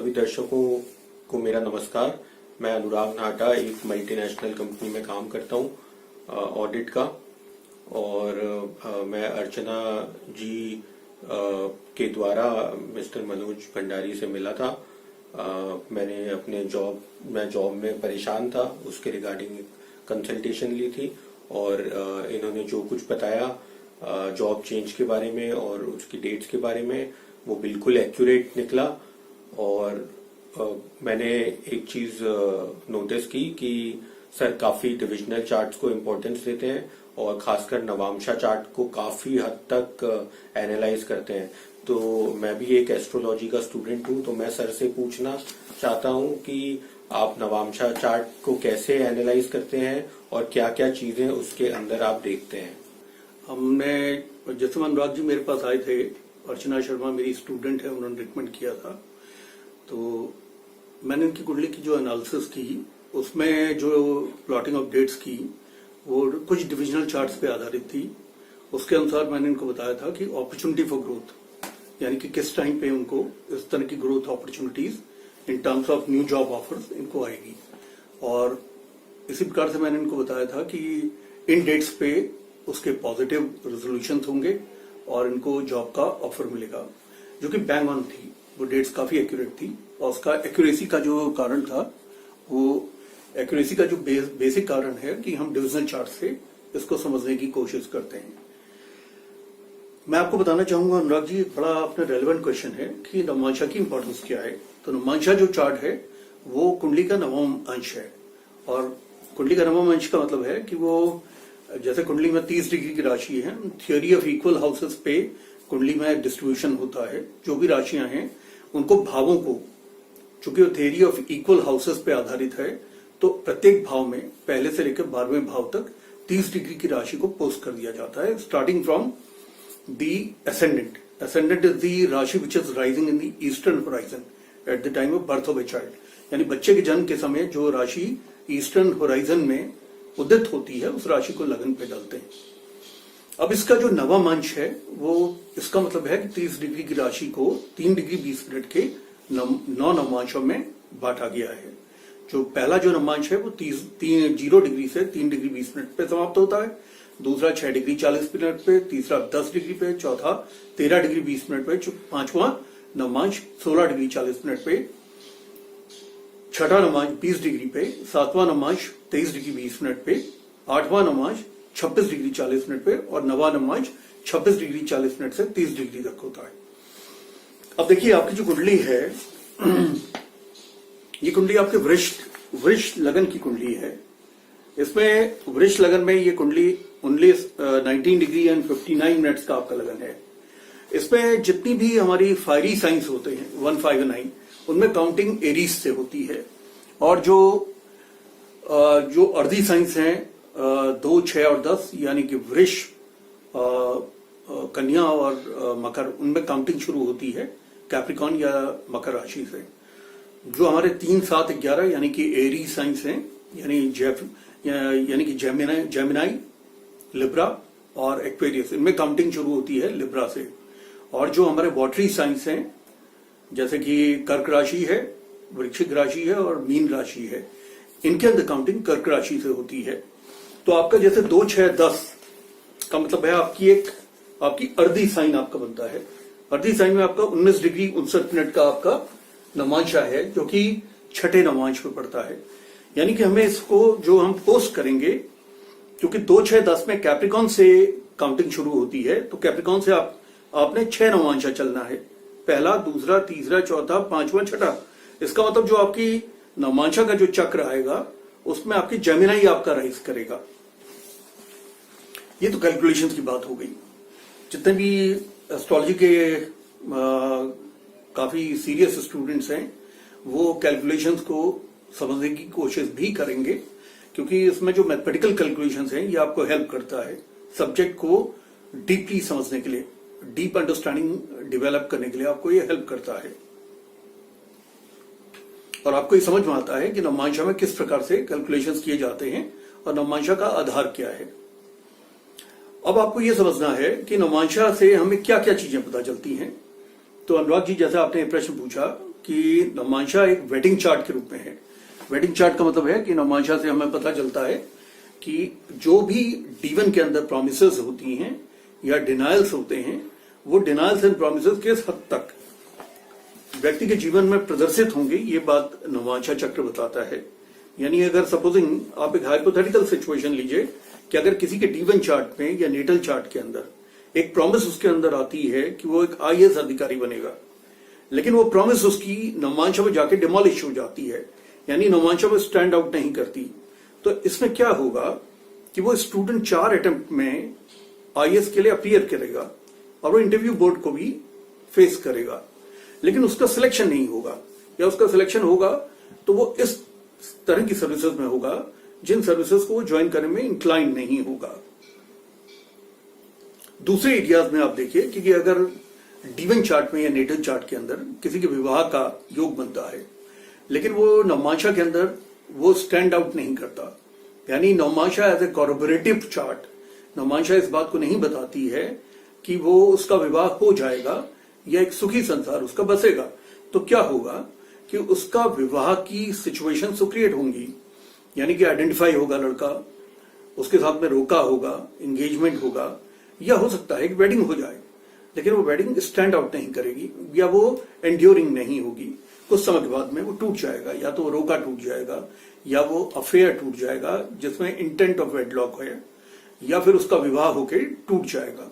सभी दर्शकों को मेरा नमस्कार। मैं अनुराग नाहटा एक मल्टीनेशनल कंपनी में काम करता हूँ ऑडिट का, और मैं अर्चना जी के द्वारा मिस्टर मनोज भंडारी से मिला था। मैंने अपने जॉब में परेशान था, उसके रिगार्डिंग कंसल्टेशन ली थी, और इन्होंने जो कुछ बताया जॉब चेंज के बारे में और उसकी डेट्स के बारे में, वो बिल्कुल एक्यूरेट निकला। और मैंने एक चीज नोटिस की कि सर काफी डिविजनल चार्ट्स को इम्पोर्टेंस देते हैं और खासकर नवांशा चार्ट को काफी हद तक एनालाइज करते हैं। तो मैं भी एक एस्ट्रोलॉजी का स्टूडेंट हूं, तो मैं सर से पूछना चाहता हूं कि आप नवांशा चार्ट को कैसे एनालाइज करते हैं और क्या क्या चीजें उसके अंदर आप देखते हैं। हमने जैसे अनुराग जी मेरे पास आए थे, अर्चना शर्मा मेरी स्टूडेंट है, उन्होंने रिकमेंड किया था, तो मैंने उनकी कुंडली की जो एनालिसिस की उसमें जो प्लॉटिंग ऑफ डेट्स की वो कुछ डिविजनल चार्ट्स पे आधारित थी। उसके अनुसार मैंने इनको बताया था कि अपॉर्चुनिटी फॉर ग्रोथ, यानी कि किस टाइम पे उनको इस तरह की growth opportunities in terms of new job offers इनको आएगी। और इसी प्रकार से मैंने इनको बताया था कि इन डेट्स पे उसके पॉजिटिव रेजोल्यूशन होंगे और इनको जॉब का ऑफर मिलेगा, जो कि बैंग ऑन थी। वो डेट्स काफी एक्यूरेट थी और उसका एक्यूरेसी का जो कारण था, वो एक्यूरेसी का जो बेसिक कारण है कि हम डिविजनल चार्ट से इसको समझने की कोशिश करते हैं। मैं आपको बताना चाहूंगा अनुराग जी, एक बड़ा अपना रेलेवेंट क्वेश्चन है कि नवमांशा की इंपॉर्टेंस क्या है। तो नवमांशा जो चार्ट है वो कुंडली का नवम अंश है, और कुंडली का नवम अंश का मतलब है कि वो जैसे कुंडली में 30 डिग्री की राशि है, थियोरी ऑफ इक्वल हाउसेस पे कुंडली में डिस्ट्रीब्यूशन होता है। जो भी राशियां हैं उनको भावों को, चूंकि वो थियोरी ऑफ इक्वल हाउसेस पे आधारित है, तो प्रत्येक भाव में पहले से लेकर 12वें भाव तक 30 डिग्री की राशि को पोस्ट कर दिया जाता है, starting from the ascendant. Ascendant is the rashi which is rising in the eastern horizon at the time of birth of a child, यानी बच्चे के जन्म के समय जो राशि ईस्टर्न होराइजन में उदित होती है उस राशि को लगन पे डालते हैं। अब इसका जो नवम अंश है वो इसका मतलब है कि 30 डिग्री की राशि को 3 डिग्री 20 मिनट के 9 नवमांशों में बांटा गया है। जो पहला जो नवमांश है वो 0 डिग्री से 3 डिग्री 20 मिनट पे समाप्त होता है, दूसरा 6 डिग्री 40 मिनट पे, तीसरा 10 डिग्री पे, चौथा 13 डिग्री 20 मिनट पे, पांचवा नवमांश 16 डिग्री 40 मिनट पे, छठा नवमांश 20 डिग्री पे, सातवां नवमांश 23 डिग्री 20 मिनट पे, आठवां नवमांश 26 डिग्री 40 मिनट पे, और नवा नवमांश 26 डिग्री 40 मिनट से 30 डिग्री तक होता है। अब देखिए आपकी जो कुंडली है ये कुंडली आपके वृष लगन की कुंडली है। इसमें वृष लगन में ये कुंडली ओनली 19 डिग्री एंड 59 मिनट्स का आपका लगन है। इसमें जितनी भी हमारी फायरी साइंस होते हैं 1, 5 और 9, उनमें काउंटिंग एरीज से होती है, और जो अर्धी साइंस हैं 2, 6 और 10, यानी कि वृष, कन्या और मकर, उनमें काउंटिंग शुरू होती है कैप्रिकॉन या मकर राशि से। जो हमारे 3, 7, 11 यानी कि एरी साइंस हैं, यानी कि जेमिनाई, लिब्रा और एक्वेरियस, इनमें काउंटिंग शुरू होती है लिब्रा से। और जो हमारे वाटरी साइंस हैं जैसे कि कर्क राशि है, वृश्चिक राशि है और मीन राशि है, इनके अंदर काउंटिंग कर्क राशि से होती है। तो आपका जैसे 2, 6, 10 का मतलब है आपकी अर्धी साइन आपका बनता है। अर्धी साइन में आपका 19 डिग्री 59 मिनट का आपका नवमांशा है, जो कि छठे नवमांश में पड़ता है। यानी कि हमें इसको जो हम पोस्ट करेंगे, क्योंकि 2, 6, 10 में कैप्रिकॉन से काउंटिंग शुरू होती है, तो कैप्रिकॉन से आपने 6 नवमांशा चलना है, पहला, दूसरा, तीसरा, चौथा, पांचवा, छठा। इसका मतलब जो आपकी नवमांशा का जो चक्र आएगा उसमें आपकी जेमिनाई आपका राइज करेगा। ये तो कैलकुलेशंस की बात हो गई। जितने भी एस्ट्रोलॉजी के काफी सीरियस स्टूडेंट्स हैं वो कैलकुलेशंस को समझने की कोशिश भी करेंगे, क्योंकि इसमें जो मैथमेटिकल कैलकुलेशंस हैं ये आपको हेल्प करता है सब्जेक्ट को डीपली समझने के लिए, डीप अंडरस्टैंडिंग डेवलप करने के लिए आपको ये हेल्प करता है, और आपको ये समझ में आता है कि नवमांशा में किस प्रकार से कैलकुलेशंस किए जाते हैं और नवमांशा का आधार क्या है। अब आपको ये समझना है कि नवमांशा से हमें क्या क्या चीजें पता चलती हैं। तो अनुराग जी, जैसा आपने प्रश्न पूछा कि नवमांशा एक वेडिंग चार्ट के रूप में है। वेडिंग चार्ट का मतलब है कि नवमांशा से हमें पता चलता है कि जो भी D1 के अंदर प्रोमिसेस होती हैं या डिनायल्स होते हैं, वो डिनायल्स एंड प्रोमिसेस किस हद तक व्यक्ति के जीवन में प्रदर्शित होंगे, ये बात नवमांशा चक्र बताता है। यानी अगर सपोजिंग आप एक हाइपोथेटिकल सिचुएशन लीजिए कि अगर किसी के D1 चार्ट में या नेटल चार्ट के अंदर एक प्रॉमिस उसके अंदर आती है कि वो एक IAS अधिकारी बनेगा, लेकिन वो प्रॉमिस उसकी नवमांशा में जाके डिमोलिश हो जाती है, यानी नवमांशा में स्टैंड आउट नहीं करती, तो इसमें क्या होगा कि वो स्टूडेंट 4 अटेम्प्ट में IAS के लिए अपीयर करेगा और वो इंटरव्यू बोर्ड को भी फेस करेगा, लेकिन उसका सिलेक्शन नहीं होगा, या उसका सिलेक्शन होगा तो वो इस तरह की सर्विसेज में होगा जिन सर्विसेज को वो ज्वाइन करने में इंक्लाइन नहीं होगा। दूसरे एरियाज में आप देखिए कि अगर D1 चार्ट में या नेटल चार्ट के अंदर किसी के विवाह का योग बनता है, लेकिन वो नवमांशा के अंदर वो स्टैंड आउट नहीं करता, यानी navamsha as a corporative chart, navamsha इस बात को नहीं बताती है कि वो उसका विवाह हो जाएगा या एक सुखी संसार उसका बसेगा, तो क्या होगा कि उसका विवाह की सिचुएशन क्रिएट होंगी, यानी कि आइडेंटिफाई होगा लड़का, उसके साथ में रोका होगा, एंगेजमेंट होगा, या हो सकता है कि वेडिंग हो जाए, लेकिन वो वेडिंग स्टैंड आउट नहीं करेगी या वो एंड्योरिंग नहीं होगी, कुछ समय के बाद में वो टूट जाएगा, या तो वो रोका टूट जाएगा या वो अफेयर टूट जाएगा जिसमें इंटेंट ऑफ वेडलॉक है, या फिर उसका विवाह होकर टूट जाएगा।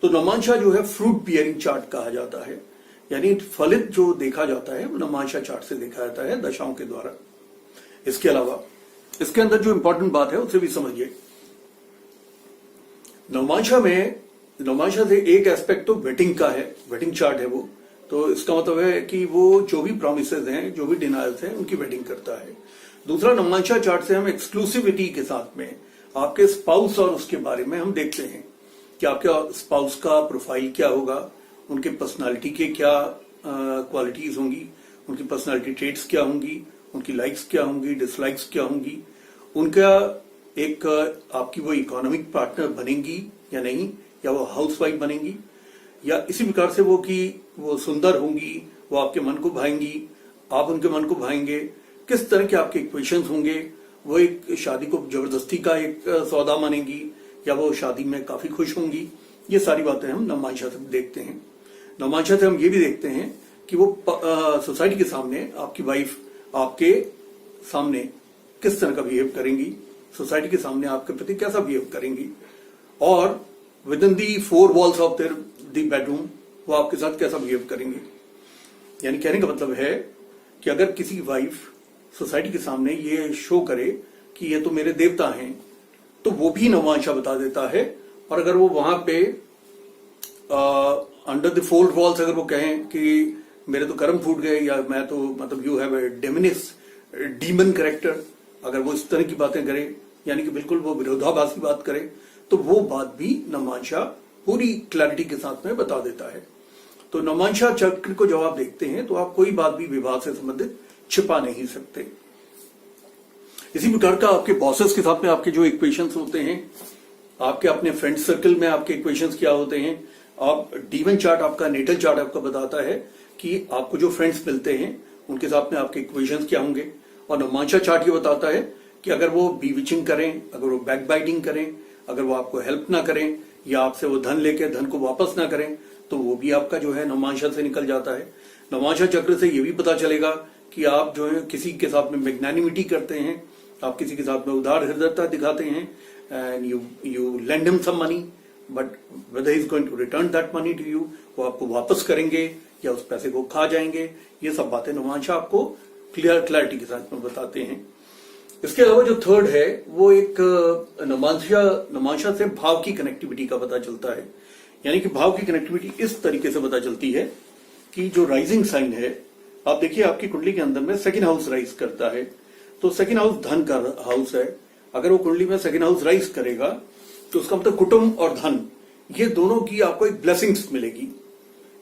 तो नवमांशा जो है फ्रूट बियरिंग चार्ट कहा जाता है, यानी फलित जो देखा जाता है वो नवमांशा चार्ट से देखा जाता है दशाओं के द्वारा। इसके अलावा इसके अंदर जो इंपॉर्टेंट बात है उसे भी समझिए। नवमांशा से एक एस्पेक्ट तो वेडिंग का है, वेडिंग चार्ट है वो, तो इसका मतलब है कि वो जो भी प्रोमिसेस हैं, जो भी डिनायल्स हैं, उनकी वेडिंग करता है। दूसरा, नवमांशा चार्ट से हम एक्सक्लूसिविटी के साथ में आपके स्पाउस और उसके बारे में हम देखते हैं कि आपके स्पाउस का प्रोफाइल क्या होगा, उनके पर्सनालिटी के क्या क्वालिटीज होंगी, उनकी पर्सनालिटी ट्रेट्स क्या होंगी, उनकी लाइक्स क्या होंगी, डिसलाइक्स क्या होंगी, उनका एक आपकी वो इकोनॉमिक पार्टनर बनेंगी या नहीं, या वो हाउसवाइफ बनेंगी, या इसी प्रकार से वो सुंदर होंगी, वो आपके मन को भाएंगी, आप उनके मन को भाएंगे, किस तरह के आपके इक्वेशंस होंगे, वो एक शादी को जबरदस्ती का एक सौदा मानेंगी या वो शादी में काफी खुश होंगी। ये सारी बातें हम नवमांशा से देखते हैं। नवमांशा से हम ये भी देखते हैं कि वो सोसाइटी के सामने आपकी वाइफ आपके सामने किस तरह का बिहेव करेंगी, सोसाइटी के सामने आपके प्रति कैसा बिहेव करेंगी, और with in the 4 walls of their the bedroom वो आपके साथ कैसा बिहेव करेंगे। यानी कहने का मतलब है कि अगर किसी की वाइफ सोसाइटी के सामने ये शो करे कि ये तो मेरे देवता हैं, तो वो भी नवमांशा बता देता है। और अगर वो वहां पे अंडर द 4 वॉल्स अगर वो कहें कि मेरे तो कर्म फूट गए, या मैं तो मतलब you have a demon character, अगर वो इस तरह की बातें करे, यानी कि बिल्कुल वो विरोधाभासी बात करे, तो वो बात भी नवमांशा पूरी क्लैरिटी के साथ में बता देता है। तो नवमांशा चक्र को जब आप देखते हैं तो आप कोई बात भी विवाह से संबंधित छिपा नहीं सकते। इसी प्रकार का आपके बॉसेस के साथ में आपके जो इक्वेशंस होते हैं, आपके अपने फ्रेंड सर्कल में आपके इक्वेशंस क्या होते हैं, आप D1 चार्ट आपका, नेटल चार्ट आपका बताता है कि आपको जो फ्रेंड्स मिलते हैं उनके साथ में आपके इक्वेशंस क्या होंगे, और नवमांशा चार्ट ये बताता है कि अगर वो बीविचिंग करें, अगर वो बैकबाइटिंग करें, अगर वो आपको हेल्प ना करें, या आपसे वो धन लेके धन को वापस ना करें, तो वो भी आपका जो है नवमांशा से निकल जाता है। नवमांशा चक्र से ये भी पता चलेगा कि आप जो है किसी के साथ में मैग्नानिमिटी करते हैं, आप किसी के साथ में उदार हृदयता दिखाते हैं, and you lend him some money, but whether he is going to return that money to you, वो आपको वापस करेंगे या उस पैसे को खा जाएंगे। ये सब बातें नवमांशा आपको क्लैरिटी के साथ में बताते हैं। इसके अलावा जो थर्ड है वो एक नवमांशा से भाव की कनेक्टिविटी का पता चलता है। यानी कि भाव की कनेक्टिविटी इस तरीके से पता चलती है कि जो राइजिंग साइन है, आप देखिए आपकी कुंडली के अंदर में सेकंड हाउस राइज करता है, तो सेकंड हाउस धन का हाउस है। अगर वो कुंडली में सेकंड हाउस राइज करेगा तो उसका मतलब कुटुंब और धन, ये दोनों की आपको एक ब्लेसिंग्स मिलेगी।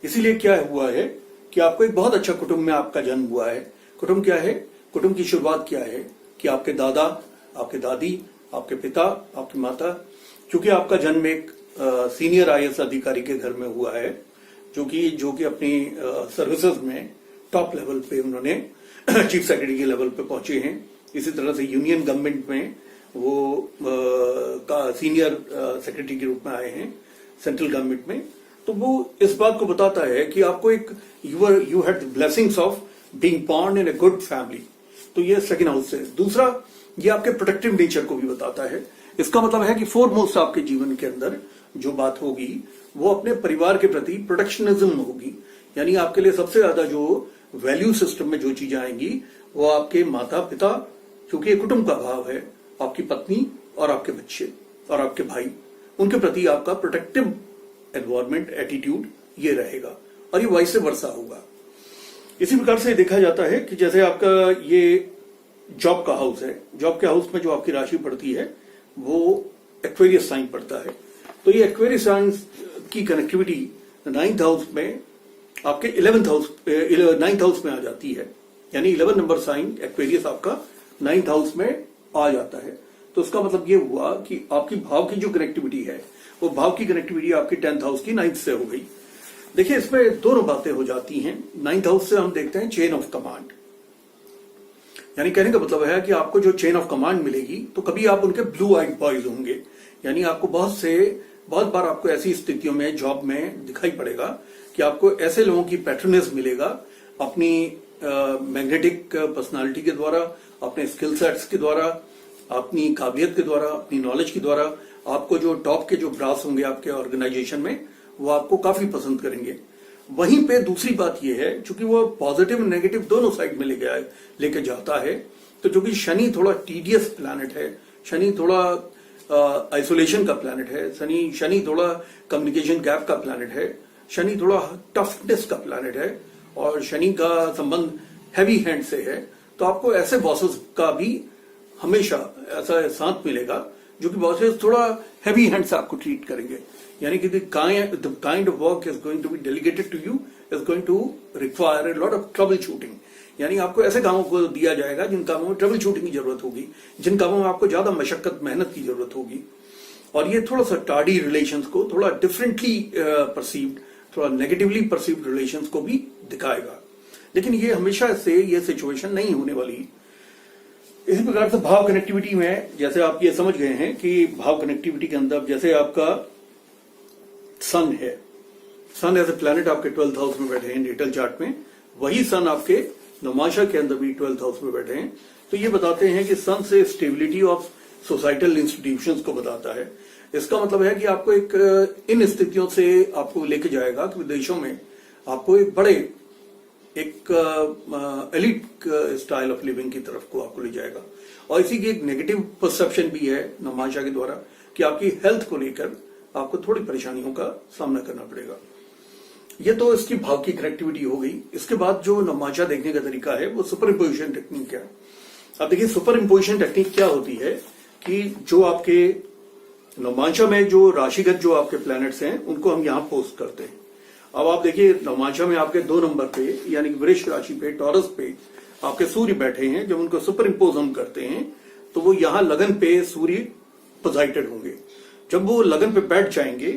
इसीलिए क्या हुआ है कि आपको एक बहुत अच्छा कुटुंब में आपका जन्म हुआ है। कुटुंब क्या है? कुटुंब की शुरुआत क्या है कि आपके दादा, आपके दादी, आपके पिता, आपकी माता, क्योंकि आपका जन्म एक सीनियर IAS अधिकारी के घर में हुआ है, जो कि अपनी सर्विसेज में टॉप लेवल पे उन्होंने चीफ सेक्रेटरी के लेवल पे पहुंचे हैं। इसी तरह से यूनियन गवर्नमेंट में वो का सीनियर सेक्रेटरी के रूप में आए हैं सेंट्रल गवर्नमेंट में। तो वो इस बात को बताता है कि आपको एक you had the blessings of being born in a good family. तो ये सेकंड हाउस से। दूसरा, ये आपके प्रोटेक्टिव नेचर को भी बताता है। इसका मतलब है कि फोरमोस्ट आपके जीवन के अंदर जो बात होगी वो अपने परिवार के प्रति प्रोटेक्शनिज्म होगी। यानी आपके लिए सबसे ज्यादा जो वैल्यू सिस्टम में जो चीजें आएंगी वो आपके माता पिता, क्योंकि कुटुंब का भाव है, आपकी पत्नी और आपके बच्चे और आपके भाई, उनके प्रति आपका प्रोटेक्टिव एनवायरमेंट एटीट्यूड ये रहेगा और ये वाइस वर्सा होगा। इसी प्रकार से देखा जाता है कि जैसे आपका ये जॉब का हाउस है, जॉब के हाउस में जो आपकी राशि पड़ती है वो एक्वेरियस साइन पड़ता है। तो ये एक्वेरियस साइन की कनेक्टिविटी 9th हाउस में आपके 9th हाउस में आ जाती है। यानी 11 नंबर साइन एक्वेरियस आपका 9th हाउस में आ जाता है। तो उसका मतलब ये हुआ कि आपकी भाव की जो कनेक्टिविटी है वो भाव की कनेक्टिविटी आपकी 10th हाउस की 9th से हो गई। देखिए, इसमें दोनों बातें हो जाती हैं। 9th हाउस से हम देखते हैं चेन ऑफ कमांड। यानी कहने का मतलब है कि आपको जो चेन ऑफ कमांड मिलेगी तो कभी आप उनके ब्लू आइड बॉयज होंगे। यानी आपको बहुत बार आपको ऐसी स्थितियों में जॉब में दिखाई पड़ेगा कि आपको ऐसे लोगों की पैटर्नेस मिलेगा अपनी मैग्नेटिक पर्सनालिटी के द्वारा, अपने स्किल सेट्स के द्वारा, अपनी काबिलियत के द्वारा, अपनी नॉलेज के द्वारा। आपको जो टॉप के जो ब्रास होंगे आपके ऑर्गेनाइजेशन में वो आपको काफी पसंद करेंगे। वहीं पे दूसरी बात यह है, चूंकि वो पॉजिटिव नेगेटिव दोनों साइड में लेके जाता है, तो चूंकि शनि थोड़ा टीडियस प्लैनेट है, शनि थोड़ा आइसोलेशन का प्लैनेट है, शनि थोड़ा कम्युनिकेशन गैप का प्लैनेट है, शनि थोड़ा टफनेस का प्लैनेट है और शनि का संबंध हैवी हैंड से है। तो आपको ऐसे बॉसेस का भी हमेशा ऐसा साथ मिलेगा जो कि बॉसेस थोड़ा हैवी हैंड से आपको ट्रीट करेंगे। यानी कि the kind of work is going to be delegated to you is going to require a lot of troubleshooting. यानी आपको ऐसे कामों को दिया जाएगा जिन कामों में ट्रबल शूटिंग की जरूरत होगी, जिन कामों में आपको ज्यादा मशक्कत मेहनत की जरूरत होगी। और ये थोड़ा सा टार्डी रिलेशंस को थोड़ा डिफरेंटली परसीव्ड, थोड़ा नेगेटिवली परसीव्ड रिलेशंस को भी दिखाएगा। लेकिन ये हमेशा से ये सिचुएशन नहीं होने वाली। इसी प्रकार से भाव कनेक्टिविटी में जैसे आप ये समझ गए हैं कि भाव कनेक्टिविटी के अंदर जैसे आपका सन है, सन एज ए प्लैनेट आपके 12th हाउस में बैठे हैं नेटल चार्ट में, वही सन आपके नौमाशा के अंदर भी 12th हाउस में बैठे हैं। तो ये बताते हैं कि सन से स्टेबिलिटी ऑफ सोसाइटल इंस्टीट्यूशंस को बताता है। इसका मतलब है कि आपको एक इन स्थितियों से आपको लेके जाएगा कि विदेशों में आपको एक बड़े एक एलिट स्टाइल ऑफ लिविंग की तरफ को आपको ले जाएगा। और इसी की एक नेगेटिव परसेप्शन भी है नौमाशा के द्वारा कि आपकी हेल्थ को लेकर आपको थोड़ी परेशानियों का सामना करना पड़ेगा। ये तो इसकी भाव की कनेक्टिविटी हो गई। इसके बाद जो नौमाशा देखने का तरीका है वो सुपर इम्पोजिशन टेक्निक है। अब देखिए, सुपर इम्पोजिशन टेक्निक क्या होती है कि जो आपके नौमाशा में जो राशिगत जो आपके प्लैनेट्स हैं उनको हम यहां पोस्ट करते हैं। अब आप देखिए, नौमाशा में आपके 2 नंबर पे यानी कि वृष राशि पे, टॉरस पे आपके सूर्य बैठे हैं। जब उनको सुपर इम्पोज हम करते हैं तो वो यहां लगन पे सूर्य पोजाइटेड होंगे। जब वो लगन पे बैठ जाएंगे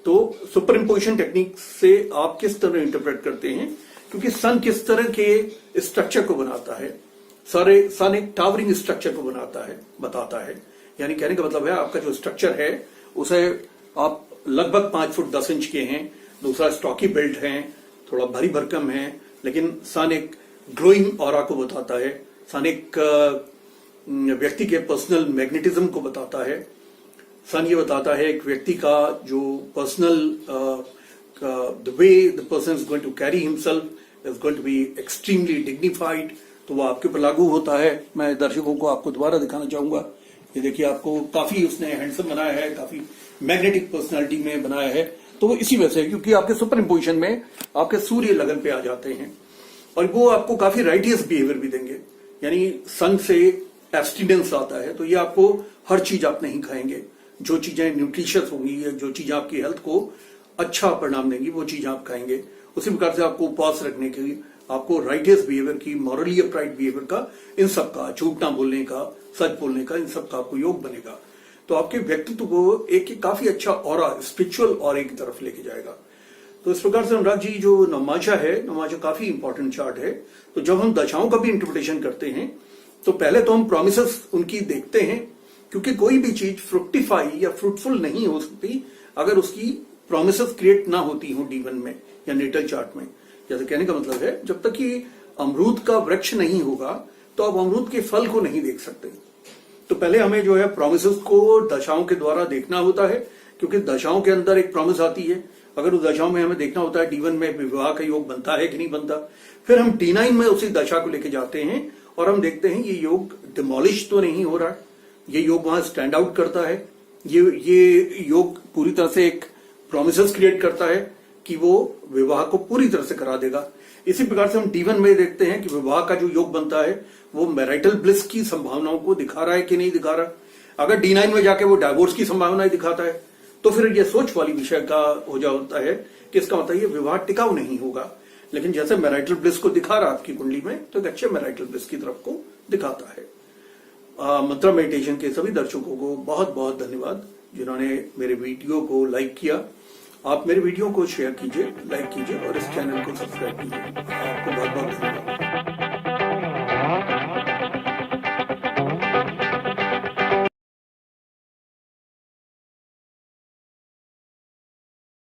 तो सुपर इम्पोजिशन टेक्निक से आप किस तरह इंटरप्रेट करते हैं, क्योंकि सन किस तरह के स्ट्रक्चर को बनाता है, सन एक टावरिंग स्ट्रक्चर को बताता है। यानी कहने का मतलब है आपका जो स्ट्रक्चर है उसे आप लगभग 5 फुट 10 इंच के हैं, दूसरा स्टॉकी बिल्ट है, थोड़ा भारी भरकम है, लेकिन सन एक ग्लोइंग ऑरा को बताता है। सन एक व्यक्ति के पर्सनल मैग्नेटिज्म को बताता है। सन ये बताता है एक व्यक्ति का जो personal the way the person is going to carry himself is going to be extremely dignified. तो वो आपके ऊपर लागू होता है। मैं दर्शकों को आपको दोबारा दिखाना चाहूंगा। ये देखिए, आपको काफी उसने हैंडसम बनाया है, काफी मैग्नेटिक पर्सनालिटी में बनाया है। तो वो इसी वजह से, क्योंकि आपके सुपर इम्पोजिशन में आपके सूर्य लगन पे आ जाते हैं और वो आपको काफी राइटियस बिहेवियर भी देंगे। यानी सन से एब्स्टिनेंस आता है, तो ये आपको हर चीज आप नहीं खाएंगे। जो चीजें न्यूट्रिशियस होंगी या जो चीजें आपकी हेल्थ को अच्छा परिणाम देंगी वो चीजें आप खाएंगे। उसी प्रकार से आपको उपवास रखने की, आपको राइटियस बिहेवियर की, मॉरली अपराइट बिहेवियर का, इन सब का, झूठ ना बोलने का, सच बोलने का, इन सब का आपको योग बनेगा। तो आपके व्यक्तित्व को एक काफी अच्छा ऑरा, स्पिरिचुअल ऑरे की तरफ लेके जाएगा। तो इस प्रकार से अनुराग जी जो नवमाशा है, नवमाशा काफी इंपॉर्टेंट चार्ट है। तो जब हम दशाओं का भी इंटरप्रिटेशन करते हैं तो पहले तो हम प्रोमिसेस उनकी देखते हैं, क्योंकि कोई भी चीज फ्रुक्टिफाई या फ्रूटफुल नहीं हो सकती अगर उसकी प्रोमिसेस क्रिएट ना होती हो D1 में या नेटल चार्ट में। जैसे कहने का मतलब है, जब तक कि अमरूद का वृक्ष नहीं होगा तो आप अमरूद के फल को नहीं देख सकते। तो पहले हमें जो है प्रोमिसेस को दशाओं के द्वारा देखना होता है, क्योंकि दशाओं के अंदर एक प्रॉमिस आती है। अगर उस दशाओं में हमें देखना होता है D1 में विवाह का योग बनता है कि नहीं बनता। फिर हम D9 में उसी दशा को लेके जाते हैं और हम देखते हैं ये योग डिमोलिश तो नहीं हो रहा है, ये योग वहां स्टैंड आउट करता है, ये योग पूरी तरह से एक प्रोमिसेस क्रिएट करता है कि वो विवाह को पूरी तरह से करा देगा। इसी प्रकार से हम D1 में देखते हैं कि विवाह का जो योग बनता है वो मैरिटल ब्लिस की संभावनाओं को दिखा रहा है कि नहीं दिखा रहा। अगर D9 में जाके वो डाइवोर्स की संभावनाएं दिखाता है तो फिर ये सोच वाली विषय का हो जाता है कि इसका मतलब ये विवाह टिकाऊ नहीं होगा। लेकिन जैसे मैरिटल ब्लिस को दिखा रहा आपकी कुंडली में, तो एक अच्छे मैरिटल ब्लिस की तरफ को दिखाता है। मंत्रा मेडिटेशन के सभी दर्शकों को बहुत बहुत धन्यवाद जिन्होंने मेरे वीडियो को लाइक किया। आप मेरे वीडियो को शेयर कीजिए, लाइक कीजिए और इस चैनल को सब्सक्राइब कीजिए। आपको बहुत बहुत धन्यवाद।